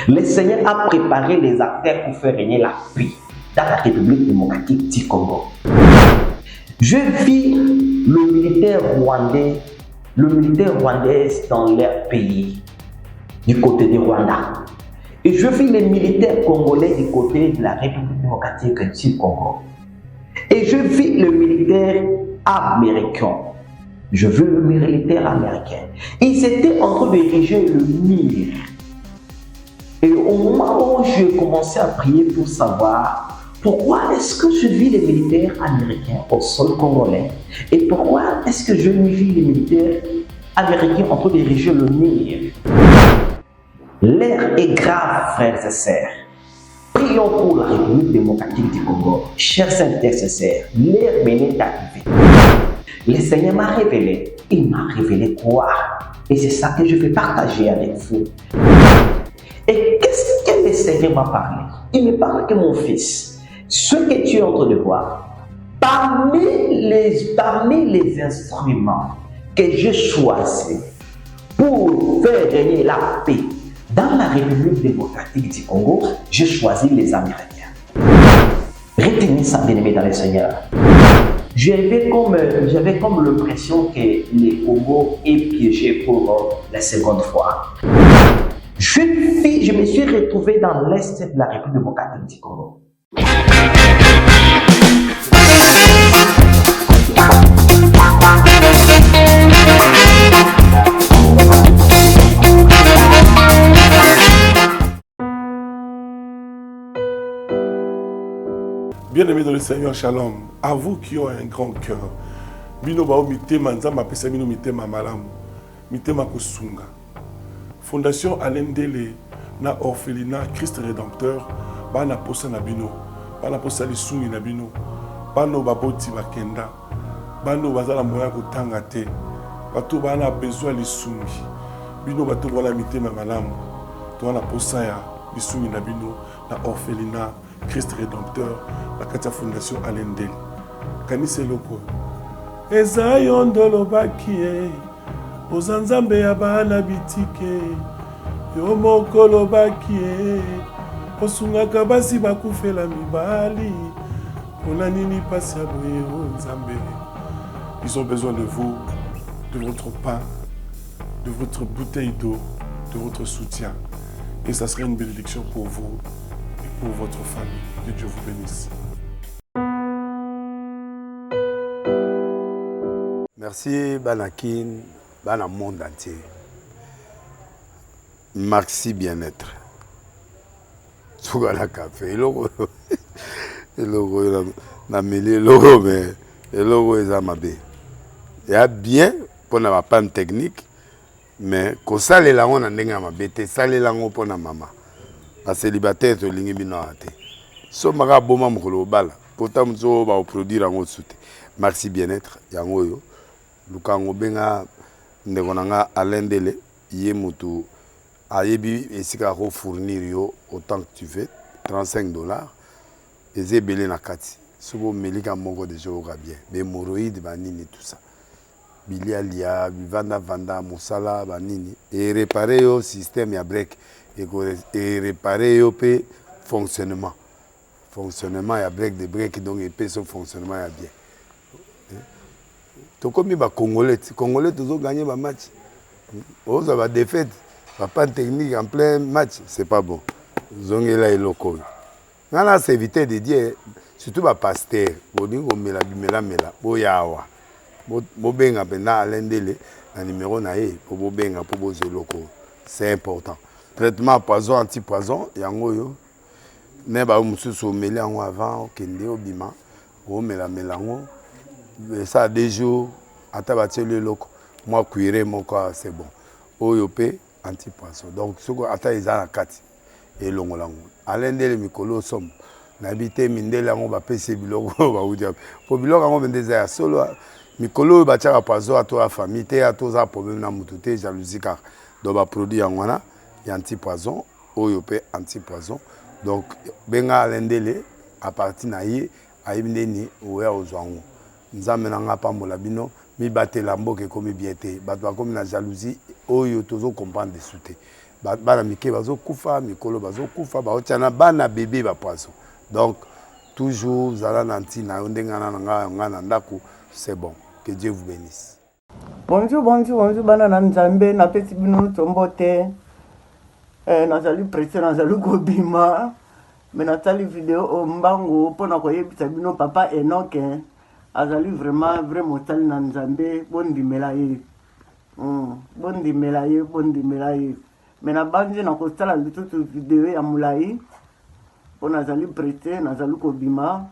Le Seigneur a préparé les acteurs pour faire régner la paix dans la République démocratique du Congo. Je vis le militaire rwandais dans leur pays, du côté du Rwanda. Et je vis les militaires congolais du côté de la République démocratique du Congo. Et je vis le militaire américain. Je veux le militaire américain. Ils étaient en train d'ériger le mur. Et au moment où j'ai commencé à prier pour savoir pourquoi est-ce que je vis les militaires américains au sol congolais et pourquoi est-ce que je vis les militaires américains en train d'ériger le mur. L'heure est grave, frères et sœurs. Prions pour la République démocratique du Congo. Chers intercesseurs, l'heure est arrivée. Le Seigneur m'a révélé. Il m'a révélé quoi? Et c'est ça que je vais partager avec vous. Et qu'est-ce que le Seigneur m'a parlé? Il me parle que mon fils, ce que tu es en train de voir, parmi les instruments que j'ai choisis pour faire régner la paix dans la République démocratique du Congo, j'ai choisi les Américains. Retenez ça, bien-aimé dans le Seigneur. J'avais comme l'impression que le Congo est piégé pour la seconde fois. Je me suis retrouvé dans l'est de la République démocratique du Congo. Bien-aimés dans le Seigneur, shalom. À vous qui ont un grand cœur. Bino bao mitema nzamba pesa bino mitema malamu. Mitema kusunga. Fondation Alendele na orphelinat Christ Rédempteur bana posa na bino. Bana posa lisungi na bino. Bano baboti bakenda. Bano bazala moya kotanga te. Bato bana besoin lisungi. Bino bato bana mitema malamu. To bana posa ya lisungi na bino na orphelinat Christ Rédempteur, la Katia Fondation Alendele. Kanise loko. Eza yondolo bakie, ozanzambe ya bana bitike, yo mokolo bakie, osungaka basi bakufela mibali, pona nini pasi ya boye o nzambe. Ils ont besoin de vous, de votre pain, de votre bouteille d'eau, de votre soutien. Et ça serait une bénédiction pour vous. Pour votre famille. Que Dieu vous bénisse. Merci Banakin, Bana monde entier. Merci bien-être. Tout à la café, le logo, na mêlé logo, mais le logo est amabé. Il y a bien pour la panne technique, mais quand ça les langues on a n'enga amabé, ça les langues pour la maman. La célibataire to lingi bino ate so maka boma mukolo bala pota mzo ba produire ngo soute merci bien-être yango yo lukango benga ndeko nanga Alendele ye mutu ayebi esika ko fournir yo autant que tu veux $35 ezebele na kati sobo melika moko de joga bien be moroïde banini tout ça bilialia bivanda vanda musala banini et réparer yo système ya break et réparer le fonctionnement. Fonctionnement, il y a break donc il peut son fonctionnement bien. Tout comme les Congolais toujours gagné le match. Ils ont défaite, pas de technique en plein match, c'est pas bon. Ils ont là les locaux. Là, c'est éviter de dire, surtout les pasteurs, ils ont mis la mela, boyawa. Bobenga pendant Alendele, le numéro naé pour bobenga pour boser locaux. C'est important. Traitement poison anti-poison yango yo ne ba mususu meli yango avant kende obima o mela melango ça des jours ata ba tele loko moi cuire moko c'est bon oyo pe anti-poison donc soko ata ezala kati et longolango Alendele mikolo som na bité mindele yango ba pese biloko ba udia po biloko yango bendeza ya solo mikolo ba tchaka poison ato la famille te ato za problème na mututé jalousie car do ba produit yango na anti-poison, OYOP anti-poison. Donc, benga Alendele, à partir naïe, aïmneni, oué aux ouangou. Nous amenons pas mon labino, mi batte lambo que comme biété, batwa comme la jalousie, oyo toujours comprendre des soutés. bana mike bazokufa mikolo bazokufa baotiana bana bébé bapoisson. Donc toujours zala na ntina yo ndenge nga na ndako, c'est bon. Que Dieu vous bénisse. Bonjour bana na Nzambe na pesi bino tombote. Nazali prêter nazali kobima. Mais natali vidéo au mbango pona koyebisa bino papa Enoch azali vraiment tali na Nzambe bondimela ye. Bondimela ye. Mais na banje na kostala litutu vidéo ya mulai. Pona nazali prêter nazali kobima.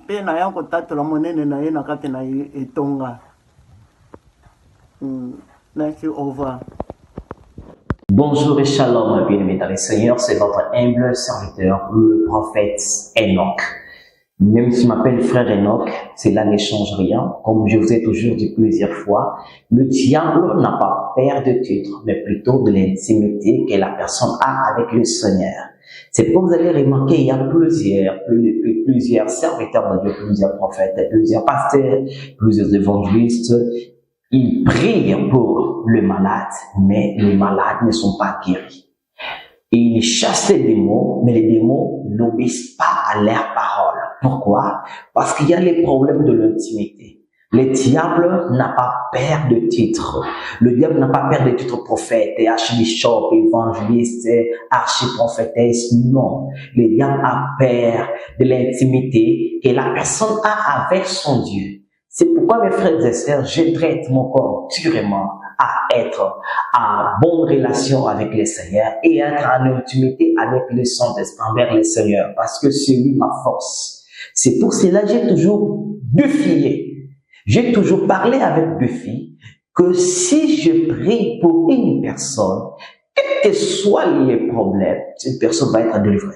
Pe na yango tatola monene na ye na kate na ye etonga. Merci, au revoir. Bonjour et shalom, bien-aimés dans le Seigneur, c'est votre humble serviteur, le prophète Enoch. Même si je m'appelle frère Enoch, cela ne change rien. Comme je vous ai toujours dit plusieurs fois, le diable n'a pas peur de titre, mais plutôt de l'intimité que la personne a avec le Seigneur. C'est pourquoi vous allez remarquer, il y a plusieurs serviteurs de Dieu, plusieurs prophètes, plusieurs pasteurs, plusieurs évangélistes. Ils prient pour le malade, mais les malades ne sont pas guéris. Et ils chassent les démons, mais les démons n'obéissent pas à leurs paroles. Pourquoi? Parce qu'il y a les problèmes de l'intimité. Le diable n'a pas peur de titre. Le diable n'a pas peur de titre prophète, archbishop, évangéliste, archiprophétesse. Non. Le diable a peur de l'intimité que la personne a avec son Dieu. C'est pourquoi, mes frères et sœurs, je traite mon corps durement à être en bonne relation avec le Seigneur et être en intimité avec le Saint-Esprit envers le Seigneur, parce que c'est lui ma force. C'est pour cela que j'ai toujours défié. J'ai toujours parlé avec défi que si je prie pour une personne, quels que soient les problèmes, cette personne va être délivrée.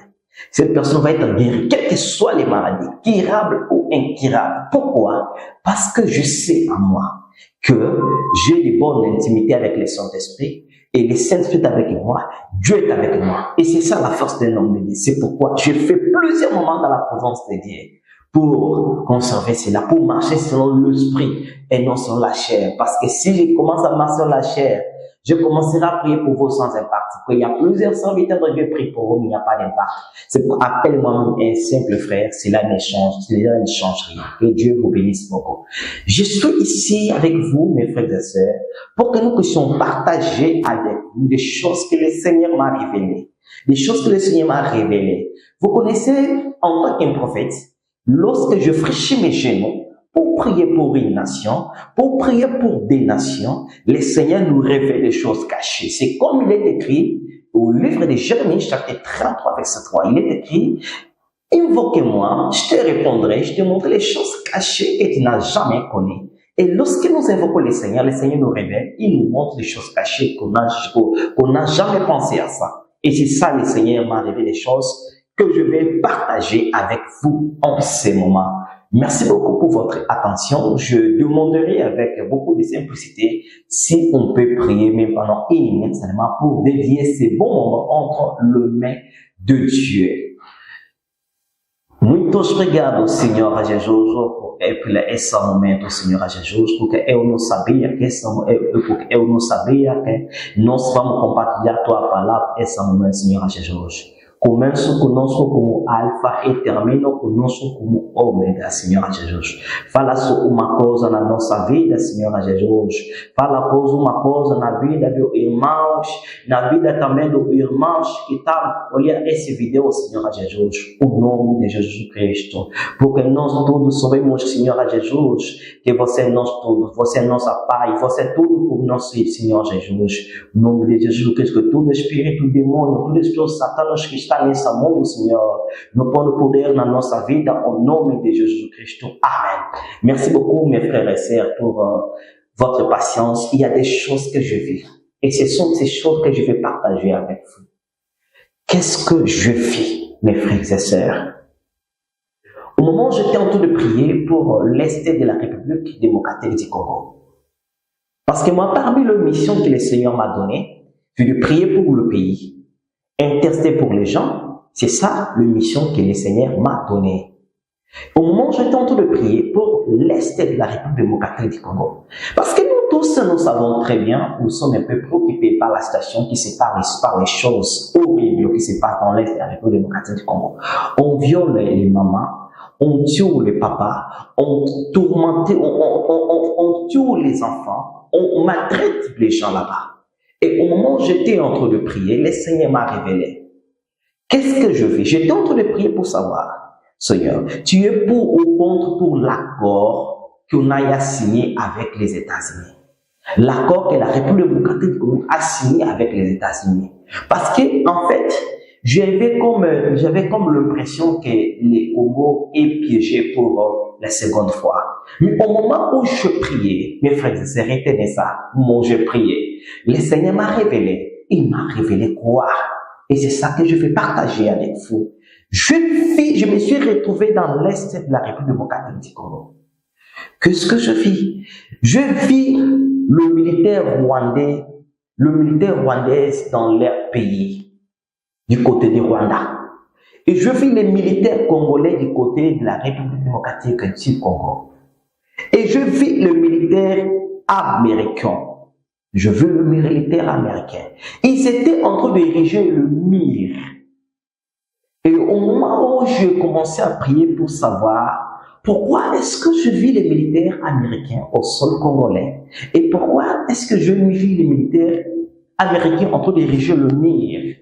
Cette personne va être guérie, quelles que soient les maladies, curables ou incurables. Pourquoi? Parce que je sais en moi que j'ai de bonnes intimités avec le Saint-Esprit et le Saint-Esprit est avec moi, Dieu est avec moi. Et c'est ça la force d'un homme de Dieu. C'est pourquoi je fais plusieurs moments dans la présence de Dieu pour conserver cela, pour marcher selon l'esprit et non selon la chair. Parce que si je commence à marcher selon la chair, je commencerai à prier pour vous sans impact. Il y a plusieurs serviteurs de Dieu prient pour vous, mais il n'y a pas d'impact. C'est pour appeler moi-même un simple frère, cela ne change rien. Que Dieu vous bénisse beaucoup. Je suis ici avec vous, mes frères et sœurs, pour que nous puissions partager avec vous des choses que le Seigneur m'a révélées. Des choses que le Seigneur m'a révélées. Vous connaissez, en tant qu'un prophète, lorsque je franchis mes genoux, pour prier pour une nation, pour prier pour des nations, le Seigneur nous révèle des choses cachées. C'est comme il est écrit au livre de Jérémie, chapitre 33, verset 3. Il est écrit, invoquez-moi, je te répondrai, je te montrerai les choses cachées que tu n'as jamais connues. Et lorsque nous invoquons le Seigneur nous révèle, il nous montre les choses cachées qu'on n'a jamais pensé à ça. Et c'est ça, le Seigneur m'a révélé des choses que je vais partager avec vous en ce moment. Merci beaucoup pour votre attention. Je demanderai avec beaucoup de simplicité si on peut prier même pendant une minute seulement pour dédier ces bons moments entre les mains de Dieu. Muito obrigado, Senhor Jesus, por esse momento, Senhor Jesus, porque eu não sabia que nós vamos compartilhar tua palavra esse momento, Senhor Jesus. Começo conosco como alfa e termino conosco como ômega, Senhor Jesus. Fala só uma coisa na nossa vida, Senhor Jesus. Fala uma coisa na vida dos irmãos, na vida também dos irmãos que estão olhando esse vídeo, Senhor Jesus. O nome de Jesus Cristo. Porque nós todos sabemos, Senhor Jesus, que você é nós todos, você é nossa Pai, você é tudo por nós, Senhor Jesus. O nome de Jesus Cristo, que todo espírito, demônio, todo espírito satânico que está nesse mundo, Senhor, não pode poder na nossa vida, au nom de Jesus Christ. Amen. Merci beaucoup, mes frères et sœurs, pour votre patience. Il y a des choses que je vis. Et ce sont ces choses que je vais partager avec vous. Qu'est-ce que je vis, mes frères et sœurs? Au moment où j'étais en train de prier pour l'Est de la République démocratique du Congo. Parce que moi, parmi les missions que le Seigneur m'a données, c'est de prier pour le pays, intercéder pour les gens. C'est ça, la mission que le Seigneur m'a donnée. Au moment où j'étais en train de prier pour l'Est de la République démocratique du Congo, parce que nous tous, nous savons très bien, nous sommes un peu préoccupés par la situation qui se passe, par les choses horribles qui se passent dans l'Est de la République démocratique du Congo. On viole les mamans, on tue les papas, on tourmente, on tue les enfants, on maltraite les gens là-bas. Et au moment où j'étais en train de prier, le Seigneur m'a révélé. Qu'est-ce que je fais? J'étais en train de prier pour savoir. Seigneur, tu es pour ou contre pour l'accord qu'on a signé avec les États-Unis. L'accord que la République démocratique du Congo a signé avec les États-Unis. Parce que, en fait, j'avais comme l'impression que les Congo est piégé pour la seconde fois. Mais au moment où je priais, mes frères et sœurs, retenez ça, moi je priais, le Seigneur m'a révélé, il m'a révélé quoi? Et c'est ça que je vais partager avec vous. Je me suis retrouvé dans l'Est de la République démocratique du Congo. Qu'est-ce que je vis? Je vis le militaire rwandais dans leur pays, du côté du Rwanda. Et je vis les militaires congolais du côté de la République démocratique du Congo. Et je vis le militaire américain. Je veux le militaire américain. Ils étaient en train d'ériger le mur. Et au moment où je commençais à prier pour savoir pourquoi est-ce que je vis les militaires américains au sol congolais et pourquoi est-ce que je vis les militaires américains en train d'ériger le mur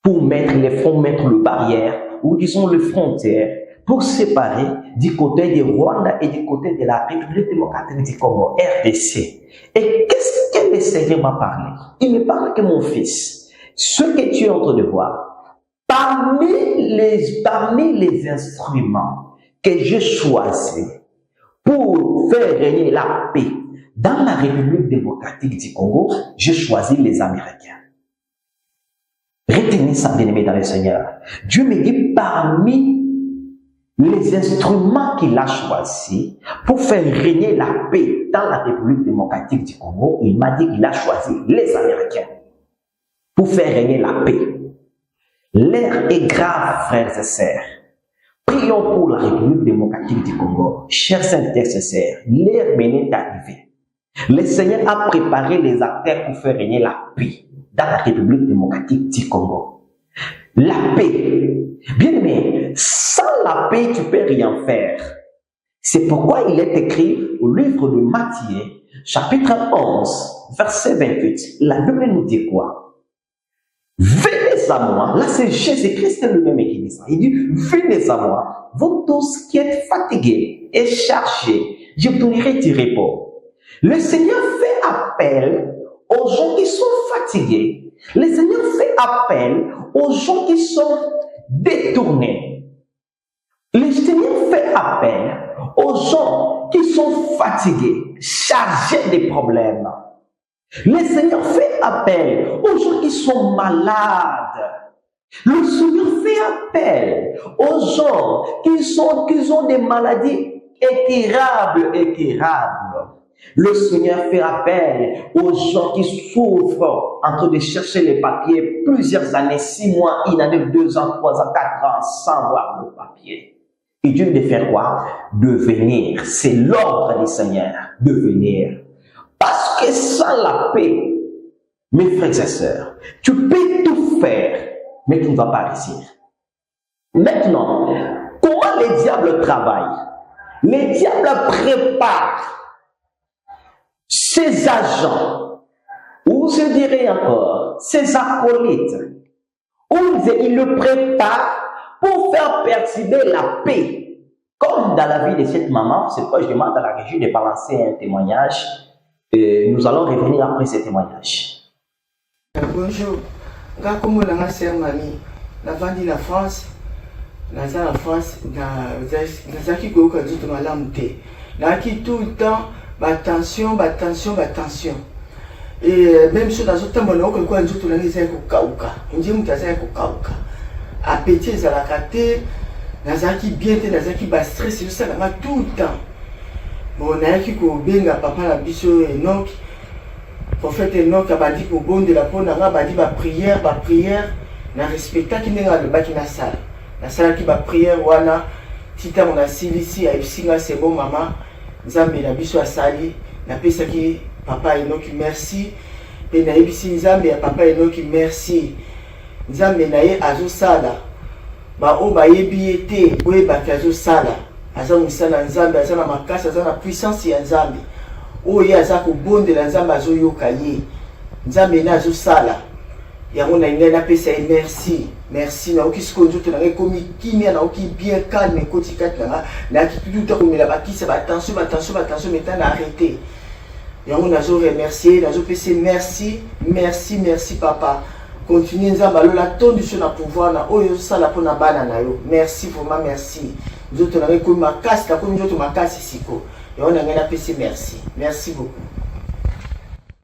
pour mettre le barrière ou disons les frontières pour séparer du côté du Rwanda et du côté de la République démocratique du Congo, RDC. Et qu'est-ce que le Seigneur m'a parlé? Il me parle que mon fils, ce que tu es en train de voir, parmi les instruments que j'ai choisis pour faire régner la paix dans la République démocratique du Congo, j'ai choisi les Américains. Retenez ça, bien-aimé dans le Seigneur. Dieu me dit parmi les instruments qu'il a choisis pour faire régner la paix dans la République démocratique du Congo, il m'a dit qu'il a choisi les Américains pour faire régner la paix. L'heure est grave, frères et sœurs. Prions pour la République démocratique du Congo. Chers frères et sœurs, l'heure est arrivée. Le Seigneur a préparé les acteurs pour faire régner la paix dans la République démocratique du Congo. La paix. Bien aimé, sans la paix, tu ne peux rien faire. C'est pourquoi il est écrit au livre de Matthieu, chapitre 11, verset 28. La Bible nous dit quoi? Venez à moi. Là, c'est Jésus-Christ lui-même qui dit ça. Il dit, venez à moi, vous tous qui êtes fatigués et chargés, je vous donnerai du repos. Le Seigneur fait appel aux gens qui sont fatigués. Le Seigneur fait appel aux gens qui sont détournés. Le Seigneur fait appel aux gens qui sont fatigués, chargés des problèmes. Le Seigneur fait appel aux gens qui sont malades. Le Seigneur fait appel aux gens qui ont des maladies incurables. Le Seigneur fait appel aux gens qui souffrent en train de chercher les papiers plusieurs années, 6 mois, 1 année, 2 ans, 3 ans, 4 ans, sans voir le papier. Et Dieu de faire quoi? De venir. C'est l'ordre du Seigneur de venir. Parce que sans la paix, mes frères et sœurs, tu peux tout faire, mais tu ne vas pas réussir. Maintenant, comment les diables travaillent? Les diables préparent ses agents, ou je dirais encore, ses acolytes, ou ils le préparent pour faire perturber la paix. Comme dans la vie de cette maman, c'est pourquoi je demande à la régie de balancer un témoignage. Et nous allons revenir après ce témoignage. Bonjour. Comme on a sœur mamie, la vendue la France, la France, na qui go quand tu m'as l'amté. Là qui tout le temps, attention. Et même si dans ce temps, on a encore quoi nous tout l'année c'est kokauka. On dit que c'est kokauka. Appétit à la kate, na qui bien, na qui ba stress, c'est ça là tout le temps. Bon, on a qui benga papa la biso Enoch. Prophète Enoch a dit que bon de la peau n'a pas dit prière, n'a respecté qui n'est pas le bâti na salle. La salle qui va prière voilà tita mon asilisi a isinga c'est bon maman nzambe na biso asali na pesa ki papa Enoki merci pe na ibisi nzambe ya papa Enoki merci nzambe na ye azo sala ba o ba yebi ete boye ba kazo sala aza musala nzambe aza na makasa aza na puissance ya nzambe oyo aza ko bondela nzambe azo yoka ye nzambe na azo sala yango na ngai na pesa ye merci merci na okisiko nzoto na ngai komi kimia na oki bien calme koti kat na ki tout ko mela bakisa ba attention maintenant na arrêter yango nazo remercier nazo pesa merci merci merci papa continuez nzambe alola tondi sur na pouvoir na oyo sala pona bana na yo merci vraiment merci nzoto na ngai komi makasi na komi nzoto makasi siko yango na ngai na pesa merci beaucoup.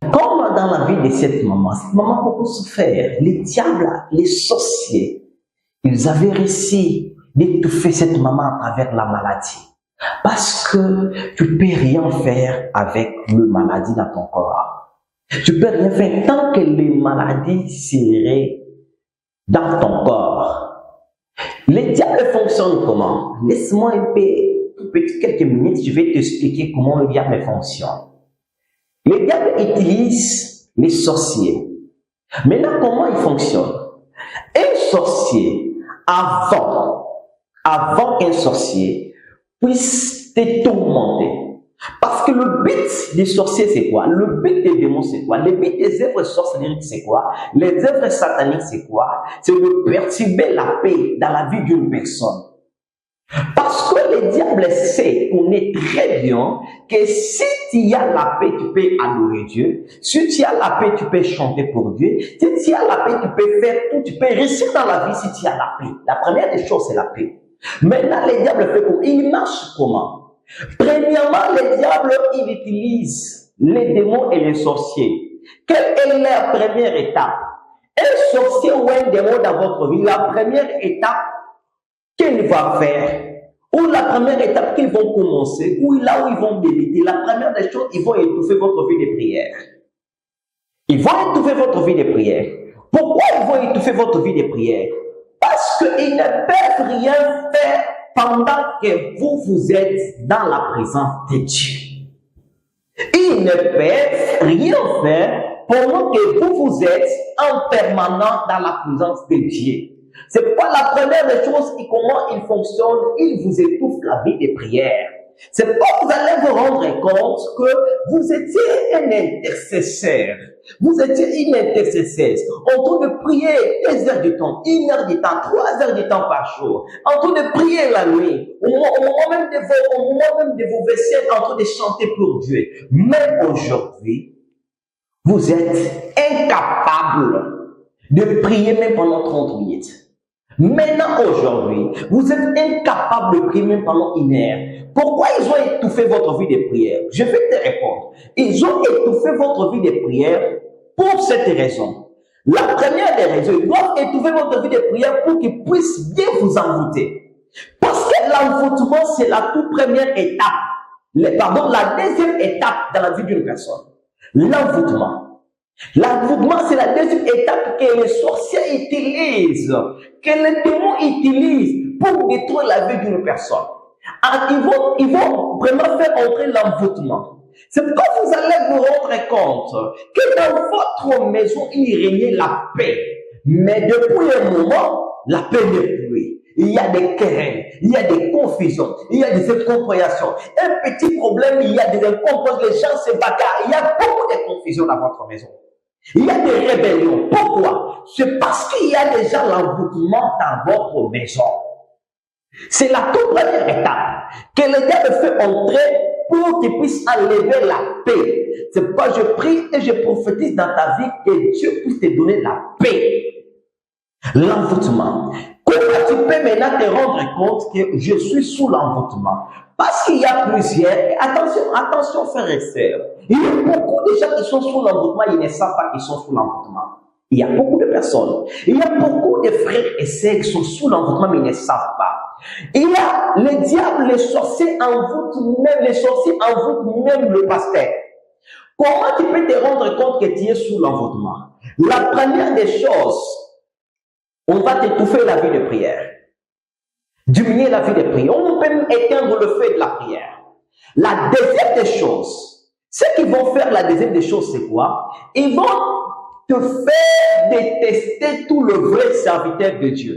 Comme dans la vie de cette maman a beaucoup souffert. Les diables, les sorciers, ils avaient réussi d'étouffer cette maman à travers la maladie. Parce que tu ne peux rien faire avec le maladie dans ton corps. Tu ne peux rien faire tant que les maladies seraient dans ton corps. Les diables fonctionnent comment? Laisse-moi un peu, quelques minutes, je vais t'expliquer comment le diable fonctionne. Les diables utilisent les sorciers. Maintenant, comment ils fonctionnent? Un sorcier, avant qu'un sorcier puisse te tourmenter. Parce que le but des sorciers, c'est quoi? Le but des démons, c'est quoi? Le but des œuvres sorcelleries, c'est quoi? Les œuvres sataniques, c'est quoi? C'est de perturber la paix dans la vie d'une personne. Parce que le diable sait, connaît très bien que si tu as la paix, tu peux adorer Dieu. Si tu as la paix, tu peux chanter pour Dieu. Si tu as la paix, tu peux faire tout. Tu peux réussir dans la vie si tu as la paix. La première des choses, c'est la paix. Maintenant, le diable fait comment? Il marche comment? Premièrement, le diable, il utilise les démons et les sorciers. Quelle est la première étape? Un sorcier ou un démon dans votre vie, la première étape qu'il va faire, ou la première étape qu'ils vont commencer, ou là où ils vont méditer, la première des choses, ils vont étouffer votre vie de prière. Ils vont étouffer votre vie de prière. Pourquoi ils vont étouffer votre vie de prière? Parce qu'ils ne peuvent rien faire pendant que vous êtes dans la présence de Dieu. Ils ne peuvent rien faire pendant que vous êtes en permanence dans la présence de Dieu. C'est pourquoi la première des choses, comment il fonctionne, il vous étouffe la vie de prière. C'est pourquoi vous allez vous rendre compte que vous étiez un intercesseur. Vous étiez une intercesseuse en train de prier 2 heures du temps, 1 heure du temps, 3 heures du temps par jour, en train de prier la nuit, au moment même de vos vaisselles, en train de chanter pour Dieu. Mais aujourd'hui, vous êtes incapable de prier même pendant 30 minutes. Maintenant, aujourd'hui, vous êtes incapable de prier même pendant 1 heure. Pourquoi ils ont étouffé votre vie de prière? Je vais te répondre. Ils ont étouffé votre vie de prière pour cette raison. La première des raisons, ils doivent étouffer votre vie de prière pour qu'ils puissent bien vous envoûter. Parce que l'envoûtement, c'est la toute première étape. La deuxième étape dans la vie d'une personne. L'envoûtement. L'envoûtement, c'est la deuxième étape que les sorciers utilisent, que les démons utilisent pour détruire la vie d'une personne. Alors, ils vont vraiment faire entrer l'envoûtement. C'est pourquoi vous allez vous rendre compte que dans votre maison, il régnait la paix. Mais depuis un moment, la paix n'est plus. Il y a des querelles, il y a des confusions, il y a des incompréhensions. Un petit problème, il y a des incompréhensions, les gens se bagarrent. Il y a beaucoup de confusions dans votre maison. Il y a des rébellions. Pourquoi? C'est parce qu'il y a déjà l'envoûtement dans votre maison. C'est la toute première étape que le diable fait entrer pour qu'il puisse enlever la paix. C'est pourquoi je prie et je prophétise dans ta vie que Dieu puisse te donner la paix. L'envoûtement. Comment tu peux maintenant te rendre compte que je suis sous l'envoûtement? Parce qu'il y a plusieurs. Attention frères et sœurs. Il y a beaucoup de gens qui sont sous l'envoûtement, ils ne savent pas qu'ils sont sous l'envoûtement. Il y a beaucoup de personnes. Il y a beaucoup de frères et sœurs qui sont sous l'envoûtement, mais ils ne savent pas. Il y a les diables, les sorciers envoûtent même le pasteur. Comment tu peux te rendre compte que tu es sous l'envoûtement? La première des choses, on va t'étouffer la vie de prière. diminuer la vie des prières. On peut même éteindre le feu de la prière. La deuxième des choses, ce qu'ils vont faire, la deuxième des choses, c'est quoi? Ils vont te faire détester tout le vrai serviteur de Dieu.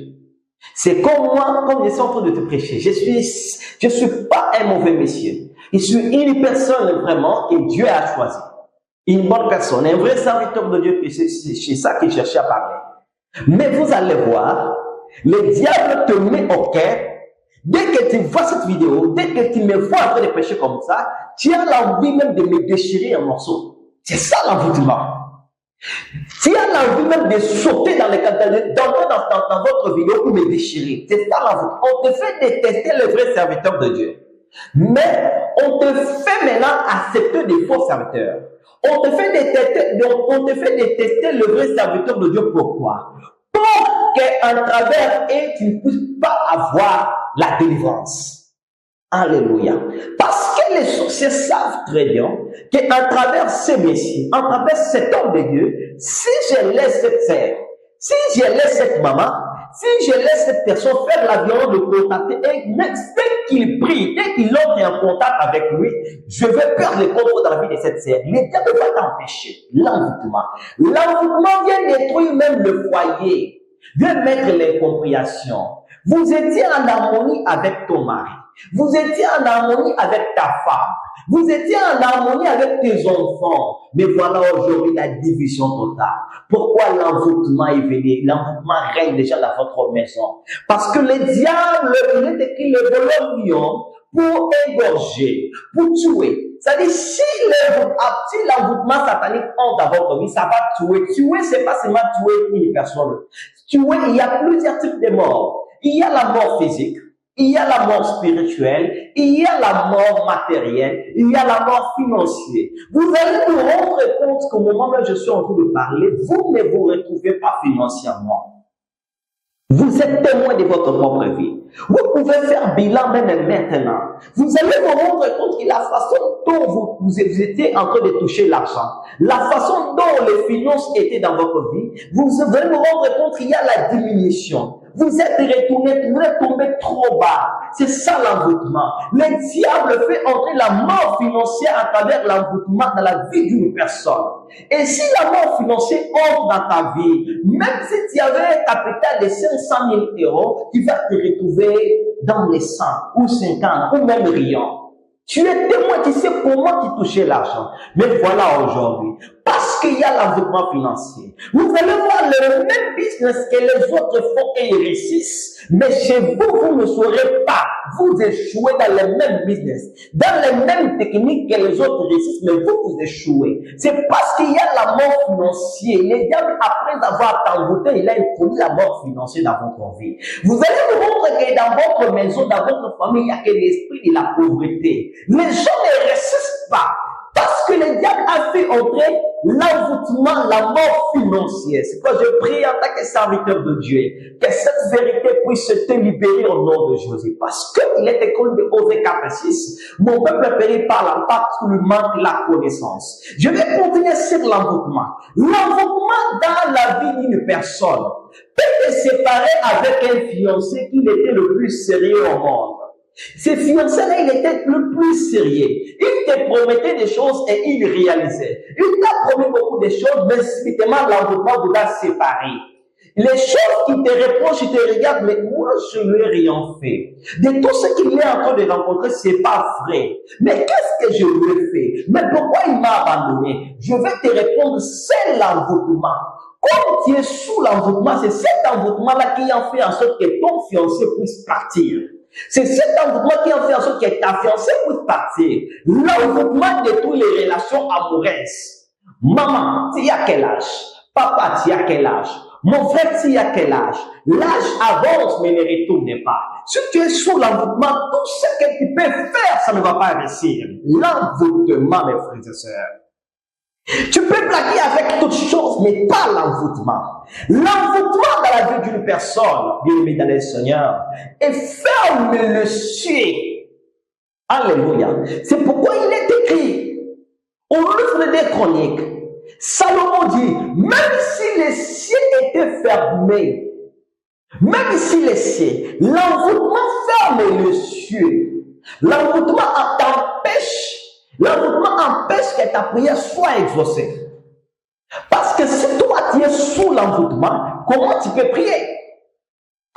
C'est comme moi, comme je suis en train de te prêcher. Je suis pas un mauvais monsieur. Je suis une personne vraiment que Dieu a choisi. Une bonne personne, un vrai serviteur de Dieu. C'est ça que je cherchais à parler. Mais vous allez voir, le diable te met au cœur. Dès que tu vois cette vidéo, dès que tu me vois en train de prêcher comme ça, tu as l'envie même de me déchirer en morceaux. C'est ça l'envoûtement. Tu as l'envie même de sauter dans votre vidéo pour me déchirer. C'est ça l'envoûtement. On te fait détester le vrai serviteur de Dieu. Mais on te fait maintenant accepter des faux serviteurs. On te fait détester le vrai serviteur de Dieu. Pourquoi? Pour qu'à travers eux, tu ne puisses pas avoir la délivrance. Alléluia. Parce que les sorciers savent très bien qu'à travers ces messieurs, à travers cet homme de Dieu, si je laisse cette sœur, si je laisse cette maman, si je laisse cette personne faire la violence de contacter, et même dès qu'il prie, dès qu'il entre en contact avec lui, je vais perdre le contrôle dans la vie de cette sœur. Le diable va t'empêcher. L'envoûtement. L'envoûtement vient détruire même le foyer, vient mettre l'incompréhension. Vous étiez en harmonie avec ton mari. Vous étiez en harmonie avec ta femme. Vous étiez en harmonie avec tes enfants. Mais voilà aujourd'hui la division totale. Pourquoi l'envoûtement est venu? L'envoûtement règne déjà dans votre maison. Parce que le diable, il est écrit le voleur lion pour égorger, pour tuer. C'est-à-dire, si l'envoûtement satanique entre dans votre vie, ça va tuer. Tuer, c'est pas seulement tuer une personne. Tuer, il y a plusieurs types de morts. Il y a la mort physique. Il y a la mort spirituelle, il y a la mort matérielle, il y a la mort financière. Vous allez vous rendre compte qu'au moment où je suis en train de parler, vous ne vous retrouvez pas financièrement. Vous êtes témoin de votre propre vie. Vous pouvez faire bilan même maintenant. Vous allez vous rendre compte que la façon dont vous étiez en train de toucher l'argent, la façon dont les finances étaient dans votre vie, vous allez vous rendre compte qu'il y a la diminution. Vous êtes retourné, vous êtes tombé trop bas. C'est ça l'envoûtement. Le diable fait entrer la mort financière à travers l'envoûtement dans la vie d'une personne. Et si la mort financière entre dans ta vie, même si tu avais un capital de 500 000 euros, tu vas te retrouver dans les 100 ou 50 ou même rien. Tu es témoin, tu sais comment tu touchais l'argent. Mais voilà aujourd'hui, parce qu'il y a l'envoûtement financier, vous allez voir le même business que les autres font et ils réussissent, mais chez vous, vous ne saurez pas. Vous échouez dans le même business, dans les mêmes techniques que les autres réussissent, mais vous échouez. C'est parce qu'il y a la mort financière. Le diable, après avoir t'envoûté, il a introduit la mort financière dans votre vie. Vous allez vous rendre que dans votre maison, dans votre famille, il n'y a que l'esprit de la pauvreté. Les gens ne résistent pas. Parce que le diable a fait entrer l'envoûtement, la mort financière. C'est pourquoi je prie en tant que serviteur de Dieu, que cette vérité puisse te libérer au nom de Jésus. Parce qu'il est écrit de Osée 4:6, mon peuple périt par la parce qu'il lui manque la connaissance. Je vais continuer sur l'envoûtement. L'envoûtement dans la vie d'une personne peut te séparer avec un fiancé qui était le plus sérieux au monde. Ce fiancé-là, il était le plus sérieux. Il te promettait des choses et il réalisait. Il t'a promis beaucoup de choses, mais subitement, l'envoûtement vous a séparé. Les choses qu'il te reproche, il te regarde, mais moi, je ne lui ai rien fait. De tout ce qu'il est en train de rencontrer, c'est pas vrai. Mais qu'est-ce que je lui ai fait? Mais pourquoi il m'a abandonné? Je vais te répondre, c'est l'envoûtement. Comme tu es sous l'envoûtement, c'est cet envoûtement-là qui en fait en sorte que ton fiancé puisse partir. C'est cet envoûtement qui en fait en sorte que ta fiancée puisse partir. L'envoûtement détruit les relations amoureuses. Maman, tu as quel âge? Papa, tu as quel âge? Mon frère, tu as quel âge? L'âge avance, mais ne retourne pas. Si tu es sous l'envoûtement, tout ce que tu peux faire, ça ne va pas réussir. L'envoûtement, mes frères et sœurs. Tu peux plaquer avec toutes choses, mais pas l'envoûtement. L'envoûtement dans la vie d'une personne, bien aimé dans le Seigneur, est ferme le ciel. Alléluia. C'est pourquoi il est écrit au livre des Chroniques, Salomon dit, même si les cieux étaient fermés, Même ici les cieux, l'envoûtement ferme les cieux. L'envoûtement empêche que ta prière soit exaucée. Parce que si toi tu es sous l'envoûtement, comment tu peux prier?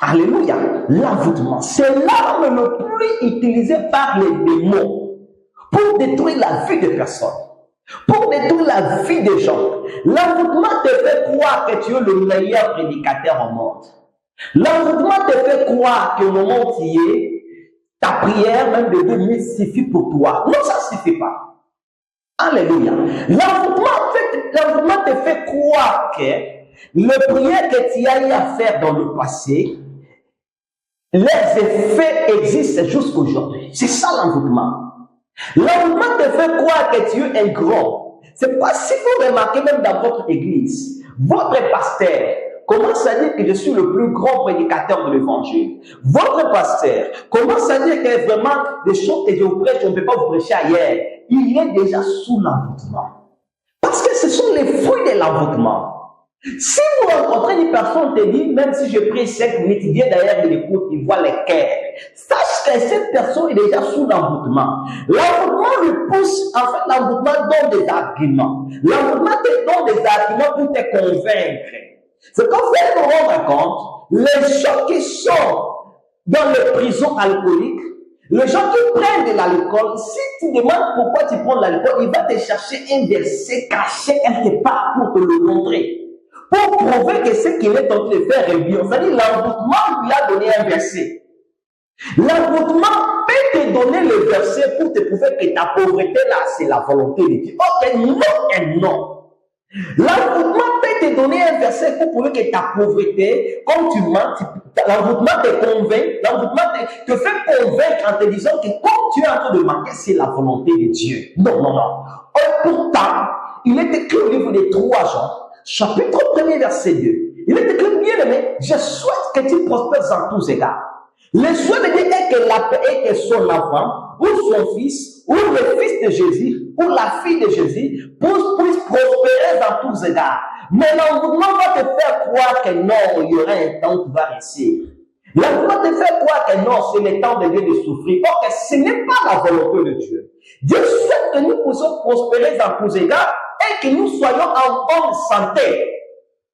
Alléluia. L'envoûtement, c'est l'arme le plus utilisée par les démons pour détruire la vie des personnes, pour détruire la vie des gens. L'envoûtement te fait croire que tu es le meilleur prédicateur au monde. L'envoûtement te fait croire que le moment où tu es, ta prière, même de 2 minutes, suffit pour toi. Non, ça ne suffit pas. Alléluia. L'envoûtement te fait croire que le prière que tu as eu à faire dans le passé, les effets existent jusqu'aujourd'hui. C'est ça l'envoûtement. L'envoûtement te fait croire que tu es un grand. C'est pas si vous remarquez même dans votre église, votre pasteur commence à dire que je suis le plus grand prédicateur de l'évangile. Votre pasteur commence à dire que vraiment des choses que je vous prêche, on ne peut pas vous prêcher ailleurs. Il est déjà sous l'envoûtement. Parce que ce sont les fruits de l'envoûtement. Si vous rencontrez une personne qui te dit, même si je prie 5 minutes, il vient derrière, il écoute, il voit les cœurs. Sache que cette personne est déjà sous l'envoûtement. L'envoûtement lui pousse, en fait, l'envoûtement donne des arguments. L'envoûtement te donne des arguments pour te convaincre. C'est quand vous allez vous rendre compte, les gens qui sont dans les prisons alcooliques, les gens qui prennent de l'alcool, si tu demandes pourquoi tu prends de l'alcool, il va te chercher un verset caché quelque part pour te le montrer. Pour prouver que ce qu'il est en train de faire est bien. C'est-à-dire l'envoûtement lui a donné un verset. L'envoûtement peut te donner le verset pour te prouver que ta pauvreté là, c'est la volonté de Dieu. Ok, non et non. L'envoûtement peut te donner un verset pour prouver que ta pauvreté, comme tu mens, l'envoûtement te convainc, l'envoûtement te fait convaincre en te disant que comme tu es en train de manquer, c'est la volonté de Dieu. Non, non, non. Et pourtant, il est écrit au livre des 3 Jean, chapitre 1er, verset 2. Il est écrit, bien-aimé, je souhaite que tu prospères en tous égards. Le souhait de Dieu est que son enfant, ou son fils, ou le fils de Jésus, ou la fille de Jésus, puisse prospérer dans tous égards. Mais l'envoûtement va te faire croire que non, il y aura un temps où tu vas réussir. L'envoûtement te fait croire que non, c'est le temps de Dieu de souffrir. Or que ce n'est pas la volonté de Dieu. Dieu souhaite que nous puissions prospérer dans tous égards et que nous soyons en bonne santé.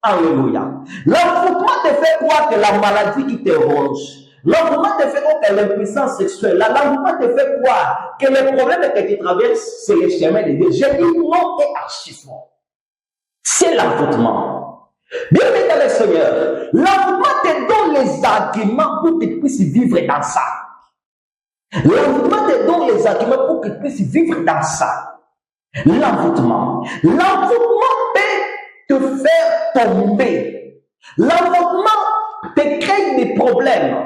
Alléluia. L'envoûtement te fait croire que la maladie qui te ronge, l'envoûtement te fait croire que l'impuissance sexuelle, l'envoûtement te fait croire que les problèmes que tu traverses, c'est le chemin de Dieu. J'ai dit non et archi fort. C'est l'envoûtement. Bien aimé dans le Seigneur, l'envoûtement te donne les arguments pour que tu puisses vivre dans ça. L'envoûtement te donne les arguments pour que tu puisses vivre dans ça. L'envoûtement. L'envoûtement peut te faire tomber. L'envoûtement te crée des problèmes.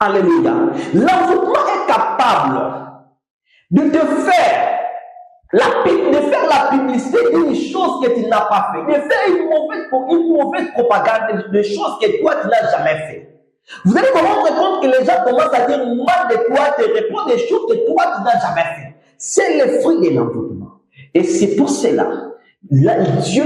Alléluia. L'envoûtement est capable de te faire la publicité d'une chose que tu n'as pas fait, de faire une mauvaise propagande de choses que toi tu n'as jamais fait. Vous allez vous rendre compte que les gens commencent à dire mal de toi, te répondent des choses que toi tu n'as jamais fait. C'est le fruit de l'envoûtement. Et c'est pour cela, Dieu,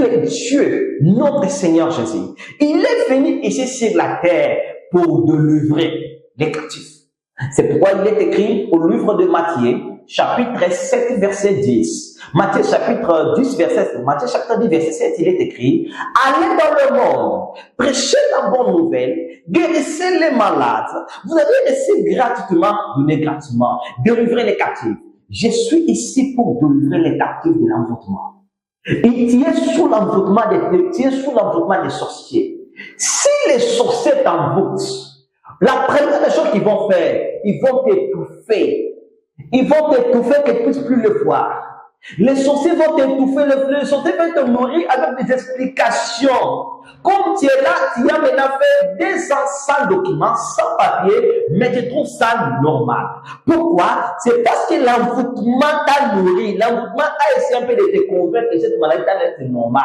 notre Seigneur Jésus, il est venu ici sur la terre pour délivrer les captifs. C'est pourquoi il est écrit au livre de Matthieu, chapitre 7, verset 10. Matthieu chapitre 10, verset 7, il est écrit, allez dans le monde, prêchez la bonne nouvelle, guérissez les malades, vous allez laisser gratuitement, donner gratuitement, délivrer les captifs. Je suis ici pour délivrer les captifs de l'envoûtement. Et tu es sous l'envoûtement des sorciers. Si les sorciers t'envoûtent, la première des choses qu'ils vont faire, ils vont t'étouffer. Ils vont t'étouffer que tu ne puisses plus le voir. Les sorciers vont t'étouffer, les sorciers vont te nourrir avec des explications. Comme tu es là, tu as maintenant fait 2 ans sans document, sans papier, mais tu trouves ça normal. Pourquoi? C'est parce que l'envoûtement t'a nourri. L'envoûtement a essayé un peu de te convaincre que cette maladie est normale.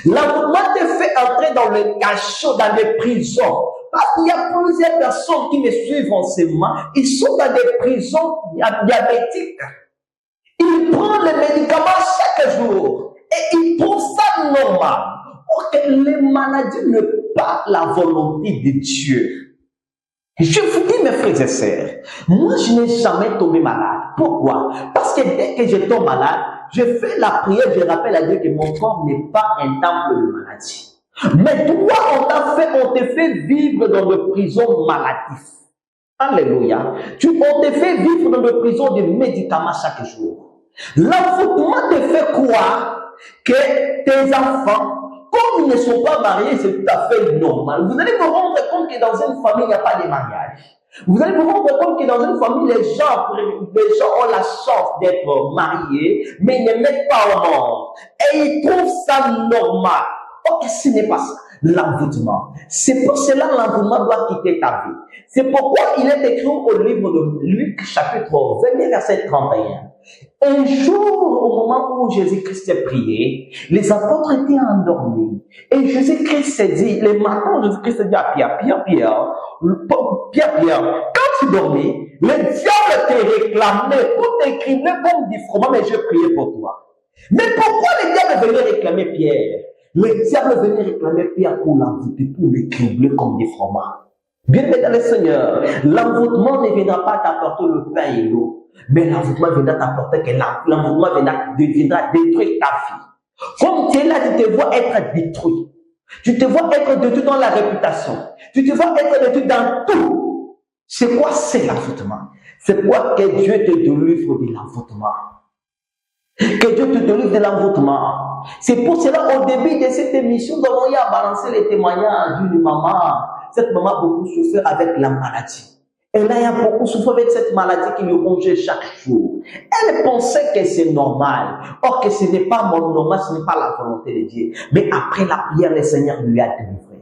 L'envoûtement te fait entrer dans le cachot, dans les prisons. Parce qu'il y a plusieurs personnes qui me suivent en ce moment. Ils sont dans des prisons diabétiques. Ils prennent les médicaments chaque jour. Et ils trouvent ça normal. Or que les maladies ne pas la volonté de Dieu. Je vous dis, mes frères et sœurs, moi, je n'ai jamais tombé malade. Pourquoi? Parce que dès que je tombe malade, je fais la prière, je rappelle à Dieu que mon corps n'est pas un temple de maladie. Mais toi, on te fait vivre dans des prisons maladives. Alléluia. On te fait vivre dans des prisons de médicaments chaque jour. L'envoûtement te fait croire que tes enfants, comme ils ne sont pas mariés, c'est tout à fait normal. Vous allez vous rendre compte que dans une famille, il n'y a pas de mariage. Vous allez vous rendre compte que dans une famille, les gens ont la chance d'être mariés, mais ils ne mettent pas au monde. Et ils trouvent ça normal. Ok, ce n'est pas ça. L'envoûtement. C'est pour cela que l'envoûtement doit quitter ta vie. C'est pourquoi il est écrit au livre de Luc, chapitre 20, verset 31. Un jour, au moment où Jésus-Christ priait, les apôtres étaient endormis. Et Jésus-Christ s'est dit, le matin, Jésus-Christ dit à Pierre, quand tu dormais, le diable te réclamait pour t'écrire comme du froment, mais je priais pour toi. Mais pourquoi le diable venait réclamer Pierre? Le diable venait réclamer Pierre pour l'envoûter, pour l'écribler comme des fromages. Bien aimé dans le Seigneur, l'envoûtement ne viendra pas t'apporter le pain et l'eau, mais l'envoûtement viendra t'apporter que l'envoûtement viendra détruire ta vie. Comme tu es là, tu te vois être détruit. Tu te vois être détruit dans la réputation. Tu te vois être détruit dans tout. C'est quoi? C'est l'envoûtement. C'est quoi? Que Dieu te délivre de l'envoûtement. Que Dieu te délivre de l'envoûtement. C'est pour cela, au début de cette émission, nous avons eu à balancer les témoignages d'une maman. Cette maman a beaucoup souffert avec la maladie. Elle a beaucoup souffert avec cette maladie qui lui rongeait chaque jour. Elle pensait que c'est normal. Or que ce n'est pas mon normal, ce n'est pas la volonté de Dieu. Mais après la prière, le Seigneur lui a délivré.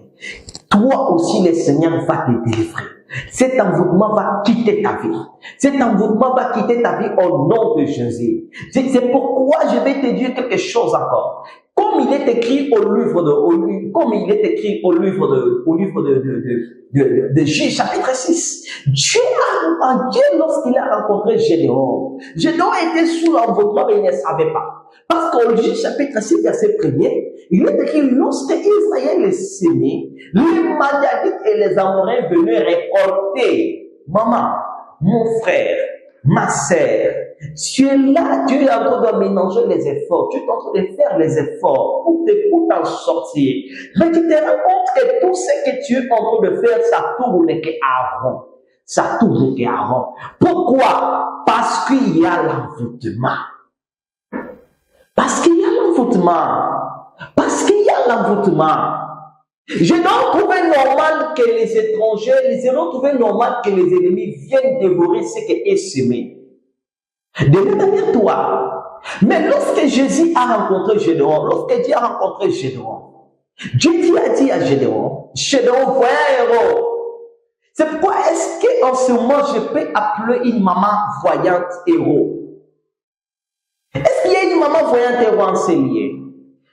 Toi aussi, le Seigneur va te délivrer. Cet envoûtement va quitter ta vie. Cet envoûtement va quitter ta vie au nom de Jésus. C'est pourquoi je vais te dire quelque chose encore. Comme il est écrit au livre de Juge, chapitre 6, Dieu, lorsqu'il a rencontré Gédéon, Gédéon était sous l'envoûtement, mais il ne savait pas. Parce qu'au Juge, chapitre 6, verset 1er, il est écrit, lorsque Israël est sémé, les Madianites et les Amoréens venaient récolter. Maman, mon frère, ma sœur, tu es là, tu es en train de mélanger les efforts, tu es en train de faire les efforts pour t'en sortir. Mais tu te rends compte que tout ce que tu es en train de faire, ça tourne qu'à rond. Ça tourne qu'à rond. Pourquoi? Parce qu'il y a l'envoûtement. Parce qu'il y a l'envoûtement. Parce qu'il y a l'envoûtement. Je dois trouver normal que les étrangers, je dois trouver normal que les ennemis viennent dévorer ce qui est semé. De même manière, toi. Mais lorsque Jésus a rencontré Gédéon, lorsque Dieu a rencontré Gédéon, Dieu a dit à Gédéon, Gédéon, voyez un héros. C'est pourquoi est-ce qu'en ce moment, je peux appeler une maman voyante héros? Est-ce qu'il y a une maman voyante héros enseignée?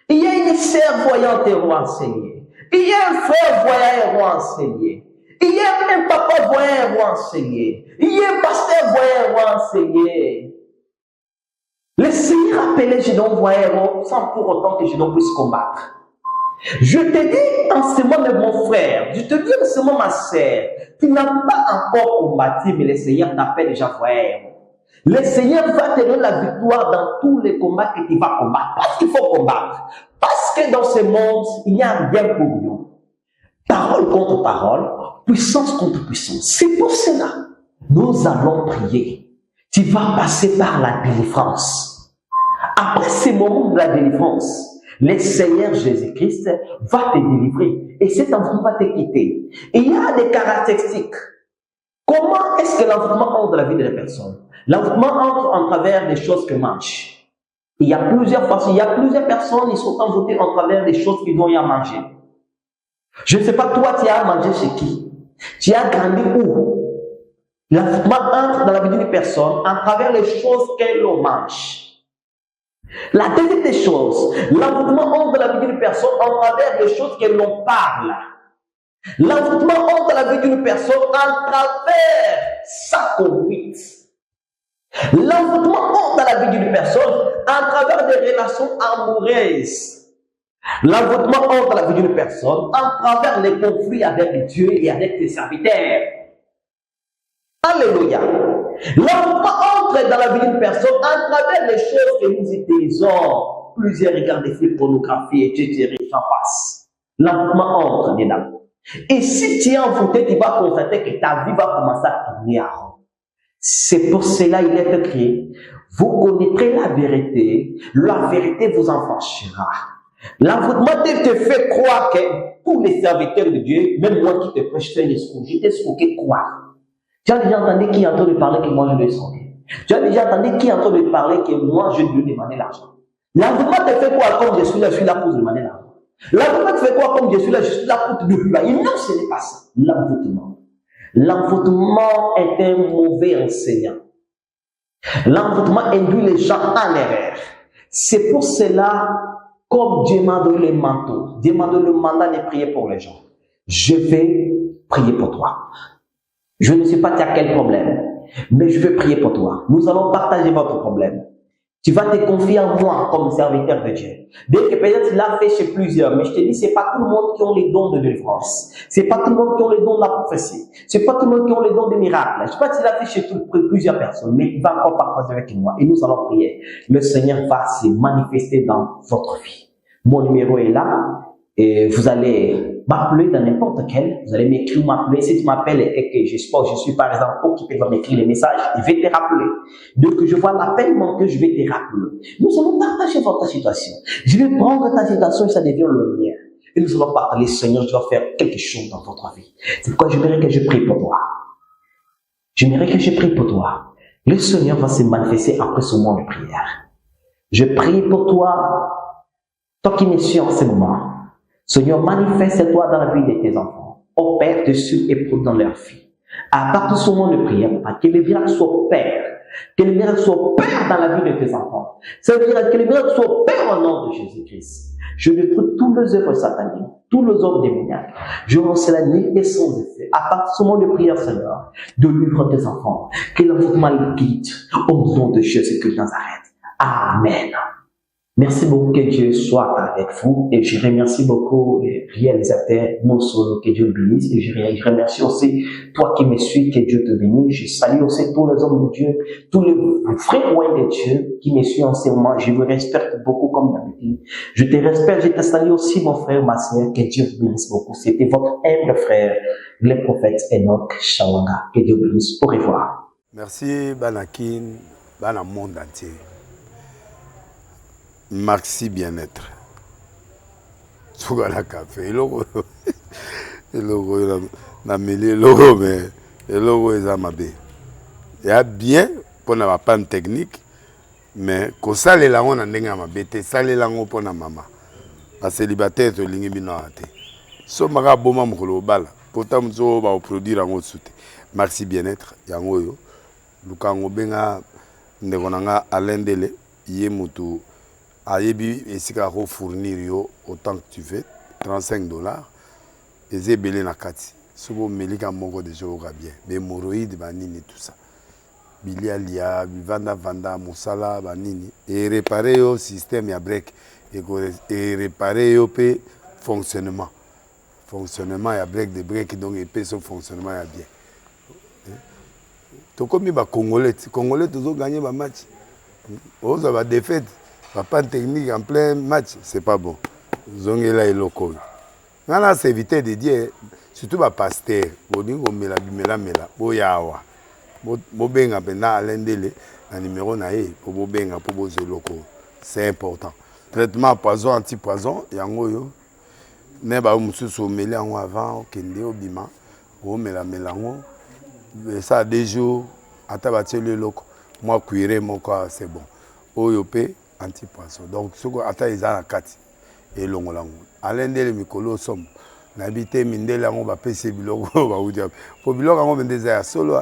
Il y a une sœur voyante héros enseignée? Il y a un frère voyant héros enseigné? Il y a un papa voyant héros enseigné? Il y a un pasteur voyant héros enseigné? Le Seigneur appelait Gédéon voyant héros sans pour autant que Gédéon puisse combattre. Je te dis en ce moment, mon frère, je te dis en ce moment, ma sœur, tu n'as pas encore combattu, mais le Seigneur t'appelle déjà voyant héros. Le Seigneur va te donner la victoire dans tous les combats que tu vas combattre. Parce qu'il faut combattre. Parce que dans ce monde, il y a un bien pour nous. Parole contre parole, puissance contre puissance. C'est pour cela, nous allons prier. Tu vas passer par la délivrance. Après ces moments de la délivrance, le Seigneur Jésus-Christ va te délivrer. Et cet enfant va te quitter. Il y a des caractéristiques. Comment est-ce que l'envoûtement entre dans la vie de la personne? L'envoûtement entre en travers des choses que mangent. Il y a plusieurs façons. Il y a plusieurs personnes qui sont envoûtées en travers des choses qu'ils ont eu à manger. Je ne sais pas, toi, tu as mangé chez qui? Tu as grandi où? L'envoûtement entre dans la vie d'une personne en travers les choses qu'elle mange. La deuxième des choses, l'envoûtement entre dans la vie d'une personne en travers des choses que l'on parle. L'envoûtement entre dans la vie d'une personne en travers sa conduite. L'envoûtement entre dans la vie d'une personne en travers des relations amoureuses. L'envoûtement entre la vie d'une personne à travers les conflits avec Dieu et avec les serviteurs. Alléluia. L'envoûtement entre dans la vie d'une personne à travers les choses que nous utilisons. Plusieurs regardent des films pornographiques, etc. J'en passe. L'envoûtement entre dedans. Et si tu es envoûté, tu vas constater que ta vie va commencer à tourner à rond. C'est pour cela qu'il est écrit. Vous connaîtrez la vérité vous en franchira. L'envoûtement te fait croire que tous les serviteurs de Dieu, même moi qui te prêche, fais l'escroc. Je t'ai escroqué quoi? Tu as déjà entendu qui est en train de parler que moi je l'ai escroqué? Tu as déjà entendu qui est en train de parler que moi je lui ai demandé l'argent? L'envoûtement te fait quoi comme je suis là pour demander l'argent? L'envoûtement te fait quoi comme je suis là pour te demander? Non, ce n'est pas ça. L'envoûtement. L'envoûtement est un mauvais enseignant. L'envoûtement induit les gens en erreur. C'est pour cela, comme Dieu m'a donné le manteau, Dieu m'a donné le mandat de prier pour les gens. Je vais prier pour toi. Je ne sais pas tu as quel problème, mais je vais prier pour toi. Nous allons partager votre problème. Tu vas te confier en moi comme serviteur de Dieu. Bien que peut-être tu l'as fait chez plusieurs, mais je te dis, c'est pas tout le monde qui ont les dons de délivrance. C'est pas tout le monde qui ont les dons de la prophétie. C'est pas tout le monde qui ont les dons des miracles. Je sais pas si tu l'as fait chez plusieurs personnes, mais il va encore partager avec moi et nous allons prier. Le Seigneur va se manifester dans votre vie. Mon numéro est là et vous allez m'appeler dans n'importe quel. Vous allez m'écrire, m'appeler. Si tu m'appelles et que je suis par exemple occupé de m'écrire les messages, je vais te rappeler. Donc je vois l'appel manqué, je vais te rappeler. Nous allons partager votre situation. Je vais prendre ta situation et ça devient le mien. Et nous allons parler, Seigneur, tu vas faire quelque chose dans votre vie. C'est pourquoi j'aimerais que je prie pour toi. J'aimerais que je prie pour toi. Le Seigneur va se manifester après ce moment de prière. Je prie pour toi. Toi qui me suis en ce moment, Seigneur, manifeste-toi dans la vie de tes enfants. Opère dessus et pour dans leur vie. À partir de ce moment de prière, que le miracle soit Père. Que le miracle soit Père dans la vie de tes enfants. Ça veut dire que le miracle soit Père au nom de Jésus-Christ. Je détruis tous les œuvres sataniques, tous les œuvres démoniaques. Je lance la nuit et sans effet. À partir de ce moment de prière, Seigneur, délivre tes enfants. Que l'envoûtement les quitte au nom de Jésus-Christ de Nazareth. Amen. Merci beaucoup, que Dieu soit avec vous. Et je remercie beaucoup les réalisateurs, mon solo, que Dieu bénisse. Et je remercie aussi toi qui me suis, que Dieu te bénisse. Je salue aussi tous les hommes de Dieu, tous les frères de Dieu qui me suivent en ce moment. Je vous respecte beaucoup comme d'habitude. Je te respecte, je te salue aussi mon frère, ma soeur. Que Dieu vous bénisse beaucoup. C'était votre humble frère, le prophète Enoch Chawanga. Que Dieu vous bénisse. Au revoir. Merci, Banakin, Bana monde entier. Maxi bien-être. Souga la café. Le logo na mêlé logo mais le logo est amabé. Il y a bien pour na panne technique mais ko sale la on ndenga mabete sale la ngo pour na mama. Ba célibataire to lingi bino ate. So maka boma mukolo bala. Pourtant mzo ba produire ngo soute. Maxi bien-être yango yo. Lukango benga ndekonanga alendele yé mutu Ayebi esika ko fournir yo autant que tu veux $35 et zebele na kati sobo melika moko de joga bien mais hémorroïdes banini tout ça bilia lia vanda musala banini et réparer yo système ya break et réparer yo pe fonctionnement ya break de break donc et pe son fonctionnement ya bien to comme ba congolais toujours gagner ba match on va défaite. Pas de technique en plein match, c'est pas bon. Zongela et loco. On a évité de dire, surtout les pasteurs, on mela, boyawa. Bobenga pena alendele, un numéro naé, pour bobenga, pour boze loco. C'est important. Traitement poison, anti-poison, yango yo. Neba mususu mela yango avant, kende obima, o mela melango. Ça a des jours, atabate le loco. Moi, cuire mon corps, c'est bon. Oyope. Anti-poisson. Donc, ce qu'on attend, ils ont la carte. Et l'on l'a. Alain de Mikolo somme. N'habite Mindela, on va payer ses bilogos. Pour bilogos, on va dire solo.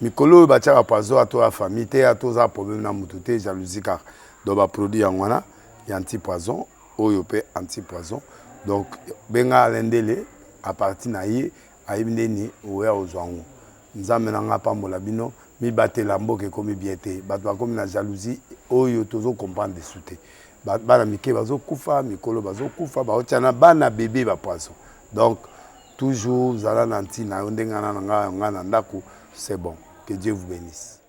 Mikolo, il va tirer à poisson à toi, la famille, à tous les problèmes, à moutouté, jalousie, car. Donc, va produire en wana, il y a anti-poison, oyope anti-poison. Donc, benga Alain Dele, à partir naïe, à Imdeni, ou à Ozouango. Nous amenons pas mon labino. Mi batte lambo que comme bien été battre comme la jalousie oyo toujours comprendre des souté bana mike bazokufa mikolo bazokufa baotiana bana bébé bapoisson. Donc toujours zala na ntina ndengana nga na ndako, c'est bon. Que Dieu vous bénisse.